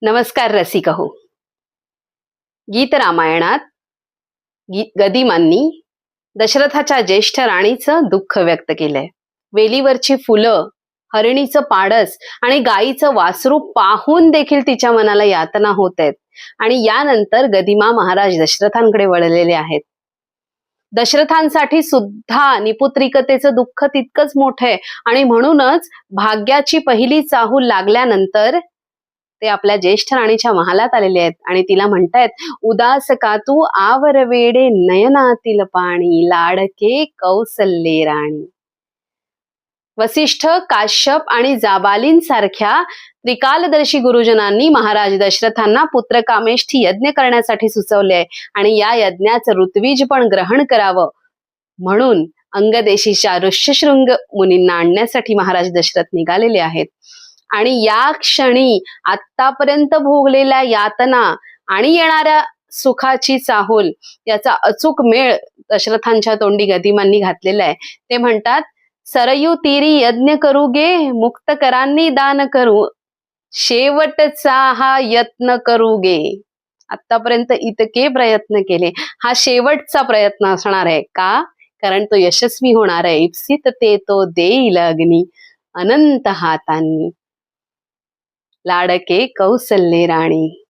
नमस्कार रसिक हो. गीत रामायणात गदिमांनी दशरथाच्या ज्येष्ठ राणीचं दुःख व्यक्त केलंय. वेलीवरची फुलं, हरिणीचं पाडस आणि गायीचं वासरू पाहून देखील तिच्या मनाला यातना होत आहेत. आणि यानंतर गदिमा महाराज दशरथांकडे वळलेले आहेत. दशरथांसाठी सुद्धा निपुत्रिकतेचं दुःख तितकंच मोठं आहे आणि म्हणूनच भाग्याची पहिली चाहूल लागल्यानंतर ते आपल्या ज्येष्ठ राणीच्या महालात आलेले आहेत आणि तिला म्हणतायत, उदास का तू आवर वेडे नयनातील पाणी, लाडके कौसल्ये राणी. वसिष्ठ, काश्यप आणि जाबालींसारख्या त्रिकालदर्शी गुरुजनांनी महाराज दशरथांना पुत्रकामेष्ठी यज्ञ करण्यासाठी सुचवले आणि या यज्ञाचं ऋत्विज पण ग्रहण करावं म्हणून अंगदेशीच्या ऋष्यशृंग मुनींना आणण्यासाठी महाराज दशरथ निघालेले आहेत. आणि या क्षणी आतापर्यंत भोगलेल्या यातना आणि येणाऱ्या सुखाची चाहूल याचा अचूक मेळ दशरथांच्या तोंडी गदिमांनी घातलेला आहे. ते म्हणतात, सरयू तीरी यज्ञ करू गे, मुक्त करांनी दान करू, शेवटचा हा यत्न करू गे. आतापर्यंत इतके प्रयत्न केले, हा शेवटचा प्रयत्न असणार आहे. का? कारण तो यशस्वी होणार आहे. इप्सित ते तो देईल अग्नी अनंत हातांनी, लाडके कौसल्ये राणी.